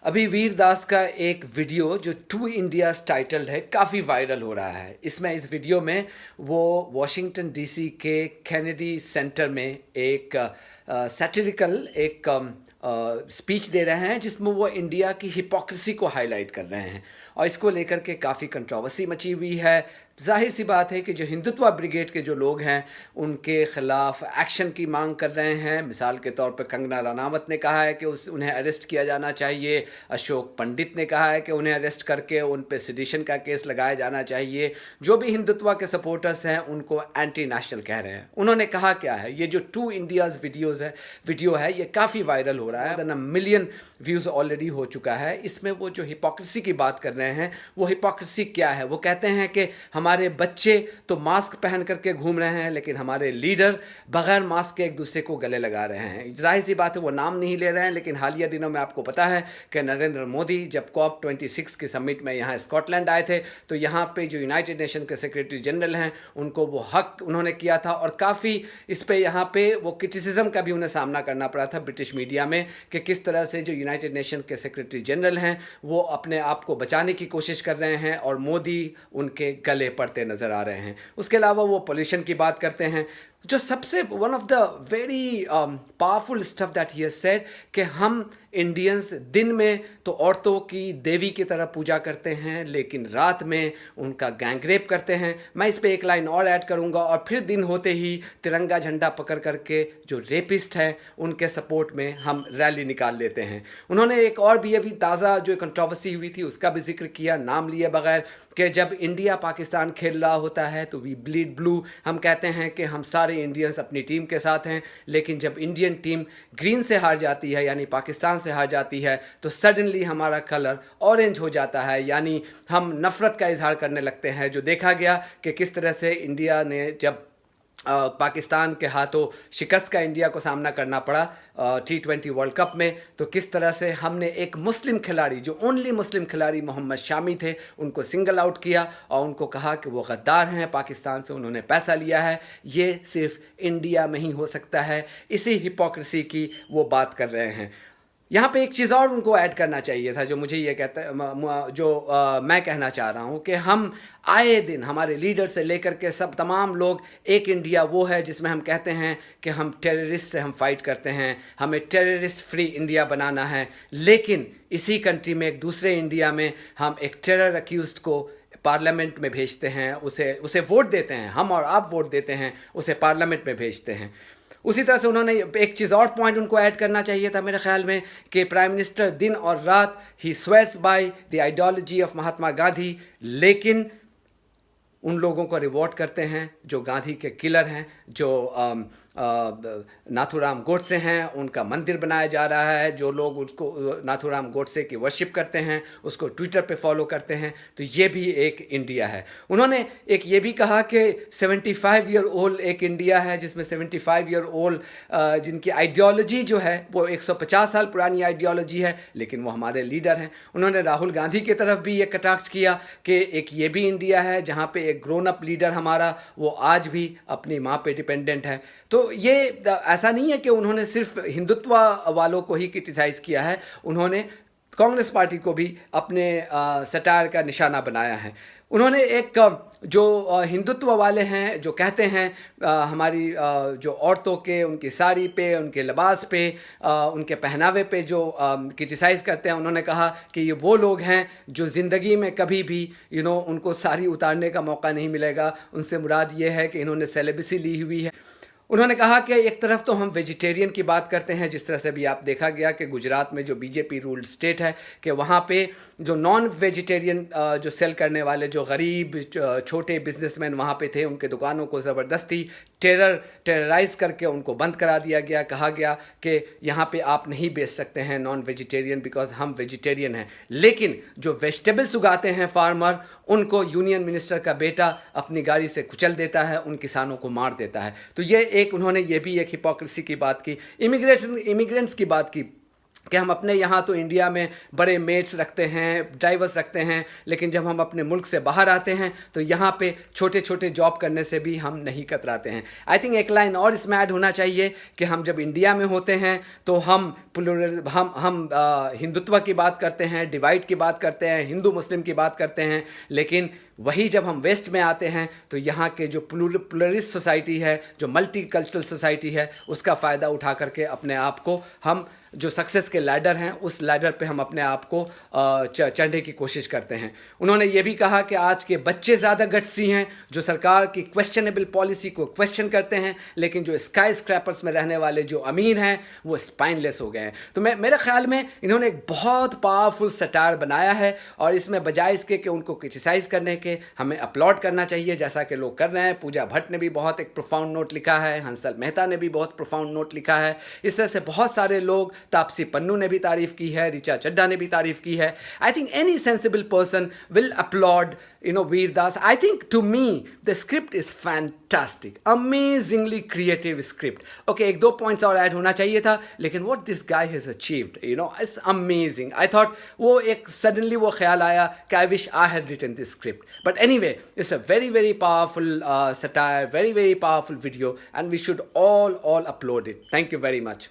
अभी वीर दास का एक वीडियो जो टू इंडियाज़ टाइटल्ड है काफ़ी वायरल हो रहा है। इसमें इस वीडियो में वो वॉशिंगटन डीसी के कैनेडी सेंटर में एक सैटिरिकल एक स्पीच दे रहे हैं जिसमें वो इंडिया की हिपोक्रेसी को हाईलाइट कर रहे हैं और इसको लेकर के काफ़ी कंट्रोवर्सी मची हुई है। जाहिर सी बात है कि जो हिंदुत्व ब्रिगेड के जो लोग हैं उनके ख़िलाफ़ एक्शन की मांग कर रहे हैं। मिसाल के तौर पर कंगना रनावत ने कहा है कि उन्हें अरेस्ट किया जाना चाहिए। अशोक पंडित ने कहा है कि उन्हें अरेस्ट करके उन पे सेडिशन का केस लगाया जाना चाहिए। जो भी हिंदुत्व के सपोर्टर्स हैं उनको एंटी नेशनल कह रहे हैं। उन्होंने कहा क्या है, ये जो टू इंडियाज़ वीडियो है ये काफ़ी वायरल हो रहा है। More than 1 million views already हो चुका है। इसमें वो जो हिपोक्रेसी की बात कर रहे हैं वो हिपोक्रेसी क्या है। वो कहते हैं कि हमारे बच्चे तो मास्क पहन करके घूम रहे हैं लेकिन हमारे लीडर बगैर मास्क के एक दूसरे को गले लगा रहे हैं। जाहिर सी बात है वो नाम नहीं ले रहे हैं, लेकिन हालिया दिनों में आपको पता है कि नरेंद्र मोदी जब COP26 की समिट में यहाँ स्कॉटलैंड आए थे तो यहाँ पे जो यूनाइटेड नेशन के सेक्रेटरी जनरल हैं उनको वो हक उन्होंने किया था और काफ़ी इस पे यहाँ पे वो क्रिटिसिज्म का भी उन्हें सामना करना पड़ा था ब्रिटिश मीडिया में कि किस तरह से जो यूनाइटेड नेशन के सेक्रेटरी जनरल हैं वो अपने आप को बचाने की कोशिश कर रहे हैं और मोदी उनके गले पड़ते नज़र आ रहे हैं। उसके अलावा वो पोल्यूशन की बात करते हैं। जो सबसे one of the very powerful stuff that he has said कि हम इंडियंस दिन में तो औरतों की देवी की तरह पूजा करते हैं लेकिन रात में उनका गैंगरेप करते हैं। मैं इस पे एक लाइन और ऐड करूंगा और फिर दिन होते ही तिरंगा झंडा पकड़ करके जो रेपिस्ट है उनके सपोर्ट में हम रैली निकाल लेते हैं। उन्होंने एक और भी अभी ताज़ा जो कंट्रोवर्सी हुई थी उसका भी जिक्र किया नाम लिए बगैर कि जब इंडिया पाकिस्तान खेल रहा होता है तो वी ब्लीड ब्लू, हम कहते हैं कि हम सारे इंडियंस अपनी टीम के साथ हैं, लेकिन जब इंडियन टीम ग्रीन से हार जाती है यानी पाकिस्तान से हार जाती है तो सडनली हमारा कलर ऑरेंज हो जाता है, यानी हम नफ़रत का इजहार करने लगते हैं। जो देखा गया कि किस तरह से इंडिया ने जब पाकिस्तान के हाथों शिकस्त का इंडिया को सामना करना पड़ा T20 वर्ल्ड कप में, तो किस तरह से हमने एक मुस्लिम खिलाड़ी जो ओनली मुस्लिम खिलाड़ी मोहम्मद शामी थे उनको सिंगल आउट किया और उनको कहा कि वो गद्दार हैं, पाकिस्तान से उन्होंने पैसा लिया है। ये सिर्फ इंडिया में ही हो सकता है। इसी हिपोक्रेसी की वो बात कर रहे हैं। यहाँ पे एक चीज़ और उनको ऐड करना चाहिए था जो मुझे ये कहता मैं कहना चाह रहा हूँ कि हम आए दिन हमारे लीडर से लेकर के सब तमाम लोग एक इंडिया वो है जिसमें हम कहते हैं कि हम टेररिस्ट से हम फाइट करते हैं, हमें टेररिस्ट फ्री इंडिया बनाना है, लेकिन इसी कंट्री में एक दूसरे इंडिया में हम एक टेरर अक्यूज़्ड को पार्लियामेंट में भेजते हैं, उसे वोट देते हैं, हम और आप वोट देते हैं, उसे पार्लियामेंट में भेजते हैं। उसी तरह से उन्होंने एक चीज़ और पॉइंट उनको ऐड करना चाहिए था मेरे ख्याल में कि प्राइम मिनिस्टर दिन और रात ही swears by the ideology of Mahatma Gandhi, लेकिन उन लोगों को रिवॉर्ड करते हैं जो गांधी के किलर हैं, जो नाथूराम गोडसे हैं, उनका मंदिर बनाया जा रहा है। जो लोग उसको नाथूराम गोडसे की वर्शिप करते हैं उसको ट्विटर पे फॉलो करते हैं, तो ये भी एक इंडिया है। उन्होंने एक ये भी कहा कि 75 ईयर ओल्ड एक इंडिया है जिसमें 75 ईयर ओल्ड जिनकी आइडियोलॉजी जो है वो 150 साल पुरानी आइडियोलॉजी है, लेकिन वो हमारे लीडर हैं। उन्होंने राहुल गांधी की तरफ भी ये कटाक्ष किया कि एक ये भी इंडिया है जहाँ पे एक ग्रोन अप लीडर हमारा वो आज भी अपनी माँ पे डिपेंडेंट है। तो ये ऐसा नहीं है कि उन्होंने सिर्फ हिंदुत्व वालों को ही क्रिटिसाइज़ किया है, उन्होंने कांग्रेस पार्टी को भी अपने सटायर का निशाना बनाया है। उन्होंने एक जो हिंदुत्व वाले हैं जो कहते हैं हमारी जो औरतों के उनकी साड़ी पे, उनके लिबास पे, उनके पहनावे पे जो क्रिटिसाइज़ करते हैं, उन्होंने कहा कि ये वो लोग हैं जो ज़िंदगी में कभी भी उनको साड़ी उतारने का मौका नहीं मिलेगा। उनसे मुराद ये है कि इन्होंने सेलिबेसी ली हुई है। उन्होंने कहा कि एक तरफ तो हम वेजिटेरियन की बात करते हैं, जिस तरह से भी आप देखा गया कि गुजरात में जो बीजेपी रूल्ड स्टेट है कि वहाँ पे जो नॉन वेजिटेरियन जो सेल करने वाले जो गरीब छोटे बिजनेसमैन वहाँ पे थे, उनके दुकानों को ज़बरदस्ती टेरराइज़ करके उनको बंद करा दिया गया। कहा गया कि यहाँ पे आप नहीं बेच सकते हैं नॉन वेजिटेरियन बिकॉज हम वेजिटेरियन हैं, लेकिन जो वेजिटेबल्स उगाते हैं फार्मर उनको यूनियन मिनिस्टर का बेटा अपनी गाड़ी से कुचल देता है, उन किसानों को मार देता है। तो ये एक उन्होंने ये भी एक हिपोक्रेसी की बात की। इमिग्रेंट्स की बात की कि हम अपने यहाँ तो इंडिया में बड़े मेट्स रखते हैं, ड्राइवर्स रखते हैं, लेकिन जब हम अपने मुल्क से बाहर आते हैं तो यहाँ पे छोटे छोटे जॉब करने से भी हम नहीं कतराते हैं। आई थिंक एक लाइन और इसमें ऐड होना चाहिए कि हम जब इंडिया में होते हैं तो हम हिंदुत्व की बात करते हैं, डिवाइड की बात करते हैं, हिंदू मुस्लिम की बात करते हैं, लेकिन वही जब हम वेस्ट में आते हैं तो यहाँ के जो प्लुरलिस्ट सोसाइटी है, जो मल्टी कल्चरल सोसाइटी है, उसका फ़ायदा उठा करके अपने आप को हम जो सक्सेस के लैडर हैं उस लैडर पे हम अपने आप को चढ़ने की कोशिश करते हैं। उन्होंने ये भी कहा कि आज के बच्चे ज़्यादा गट्सी हैं जो सरकार की क्वेश्चनेबल पॉलिसी को क्वेश्चन करते हैं, लेकिन जो स्काई स्क्रैपर्स में रहने वाले जो अमीर हैं वो स्पाइनलेस हो गए हैं। तो मेरे ख्याल में इन्होंने एक बहुत पावरफुल सटायर बनाया है और इसमें बजाय इसके कि उनको क्रिटिसाइज़ करने के हमें अपलॉड करना चाहिए, जैसा कि लोग कर रहे हैं। पूजा भट्ट ने भी बहुत एक प्रोफाउंड नोट लिखा है, हंसल मेहता ने भी बहुत प्रोफाउंड नोट लिखा है, इस तरह से बहुत सारे लोग, तापसी पन्नू ने भी तारीफ की है, ऋचा चड्ढा ने भी तारीफ की है। I think any sensible person will applaud Vir Das. I think to me the script is fantastic, amazingly creative script. Okay, एक दो पॉइंट्स और ऐड होना चाहिए था, लेकिन what this guy has achieved it's amazing. I thought वो एक सडनली वो ख्याल आया कि I wish I had written this script, but anyway it's a very very powerful satire, very very powerful video, and we should all upload it. Thank you very much.